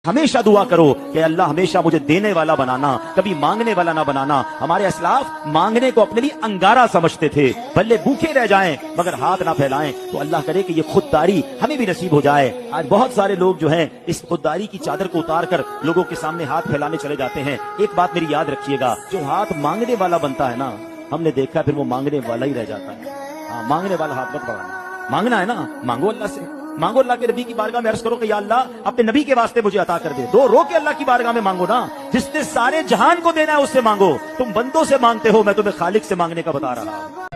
ہمیشہ دعا کرو کہ اللہ ہمیشہ مجھے دینے والا بنانا، کبھی مانگنے والا نہ بنانا۔ ہمارے اسلاف مانگنے کو اپنے لیے انگارہ سمجھتے تھے، بھلے بھوکے رہ جائیں مگر ہاتھ نہ پھیلائیں۔ تو اللہ کرے کہ یہ خودداری ہمیں بھی نصیب ہو جائے۔ آج بہت سارے لوگ جو ہیں اس خودداری کی چادر کو اتار کر لوگوں کے سامنے ہاتھ پھیلانے چلے جاتے ہیں۔ ایک بات میری یاد رکھیے گا، جو ہاتھ مانگنے والا بنتا ہے نا، ہم نے دیکھا پھر وہ مانگنے والا ہی رہ جاتا ہے۔ ہاں، مانگنے والا ہاتھ مت بڑھانا، مانگنا ہے نا مانگو اللہ سے، مانگو اللہ کے نبی کی بارگاہ میں عرض کرو کہ یا اللہ اپنے نبی کے واسطے مجھے عطا کر دے۔ رو کے اللہ کی بارگاہ میں مانگو نا، جس نے سارے جہان کو دینا ہے اس سے مانگو۔ تم بندوں سے مانگتے ہو، میں تمہیں خالق سے مانگنے کا بتا رہا ہوں۔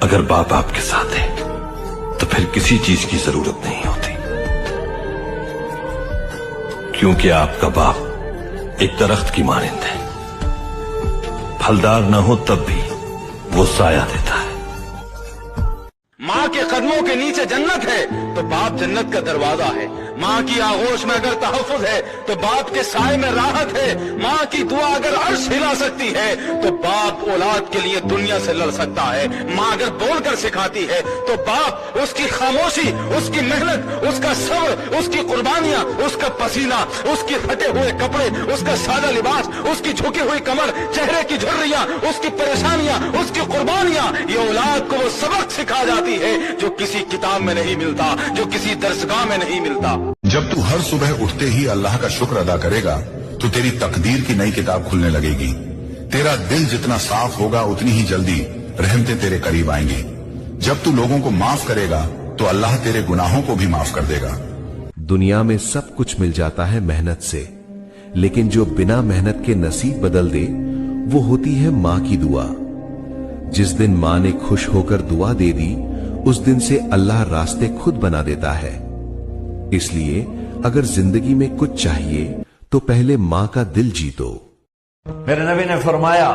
اگر باپ آپ کے ساتھ ہے تو پھر کسی چیز کی ضرورت نہیں ہوتی، کیونکہ آپ کا باپ ایک درخت کی مانند ہے، پھلدار نہ ہو تب بھی وہ سایہ دیتا ہے۔ ماں کے قدموں کے نیچے جنت ہے تو باپ جنت کا دروازہ ہے۔ ماں کی آغوش میں اگر تحفظ ہے تو باپ کے سائے میں راحت ہے۔ ماں کی دعا اگر عرش ہلا سکتی ہے تو باپ اولاد کے لیے دنیا سے لڑ سکتا ہے۔ ماں اگر بول کر سکھاتی ہے تو باپ اس کی خاموشی، اس کی محنت، اس کا صبر، اس کی قربانیاں، اس کا پسینہ، اس کے پھٹے ہوئے کپڑے، اس کا سادہ لباس، اس کی جھکی ہوئی کمر، چہرے کی جھریاں، اس کی پریشانیاں، اس کی قربانیاں، یہ اولاد کو وہ سبق سکھا جاتی ہے جو کسی کتاب میں نہیں ملتا، جو کسی درسگاہ میں نہیں ملتا۔ جب تو ہر صبح اٹھتے ہی اللہ کا شکر ادا کرے گا تو تیری تقدیر کی نئی کتاب کھلنے لگے گی۔ تیرا دل جتنا صاف ہوگا اتنی ہی جلدی رحمتیں تیرے قریب آئیں گی۔ جب تو لوگوں کو معاف کرے گا تو اللہ تیرے گناہوں کو بھی معاف کر دے گا۔ دنیا میں سب کچھ مل جاتا ہے محنت سے، لیکن جو بنا محنت کے نصیب بدل دے وہ ہوتی ہے ماں کی دعا۔ جس دن ماں نے خوش ہو کر دعا دے دی، اس دن سے اللہ راستے خود بنا دیتا ہے۔ اس لیے اگر زندگی میں کچھ چاہیے تو پہلے ماں کا دل جیتو۔ میرے نبی نے فرمایا،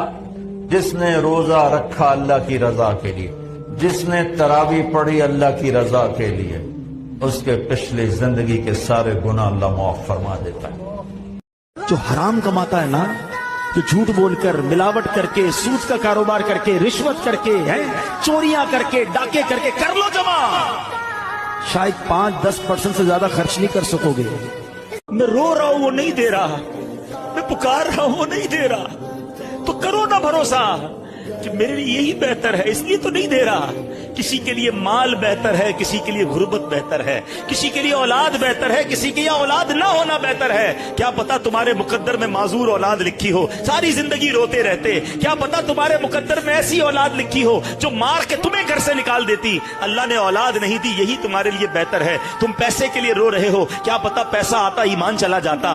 جس نے روزہ رکھا اللہ کی رضا کے لیے، جس نے تراویح پڑھی اللہ کی رضا کے لیے، اس کے پچھلی زندگی کے سارے گناہ اللہ معاف فرما دیتا ہے۔ جو حرام کماتا ہے نا، جو جھوٹ بول کر، ملاوٹ کر کے، سود کا کاروبار کر کے، رشوت کر کے، چوریاں کر کے، ڈاکے کر کے، کر لو جمع، شاید 5-10% سے زیادہ خرچ نہیں کر سکو گے۔ میں رو رہا ہوں وہ نہیں دے رہا، میں پکار رہا ہوں وہ نہیں دے رہا، تو کرو نا بھروسہ کہ میرے لیے یہی بہتر ہے، اس لیے تو نہیں دے رہا۔ کسی کے لیے مال بہتر ہے، کسی کے لیے غربت بہتر ہے، کسی کے لیے اولاد بہتر ہے، کسی کے لیے اولاد نہ ہونا بہتر ہے۔ کیا پتا تمہارے مقدر میں معذور اولاد لکھی ہو، ساری زندگی روتے رہتے۔ کیا پتا تمہارے مقدر میں ایسی اولاد لکھی ہو جو مار کے تمہیں گھر سے نکال دیتی۔ اللہ نے اولاد نہیں دی، یہی تمہارے لیے بہتر ہے۔ تم پیسے کے لیے رو رہے ہو، کیا پتا پیسہ آتا ایمان چلا جاتا۔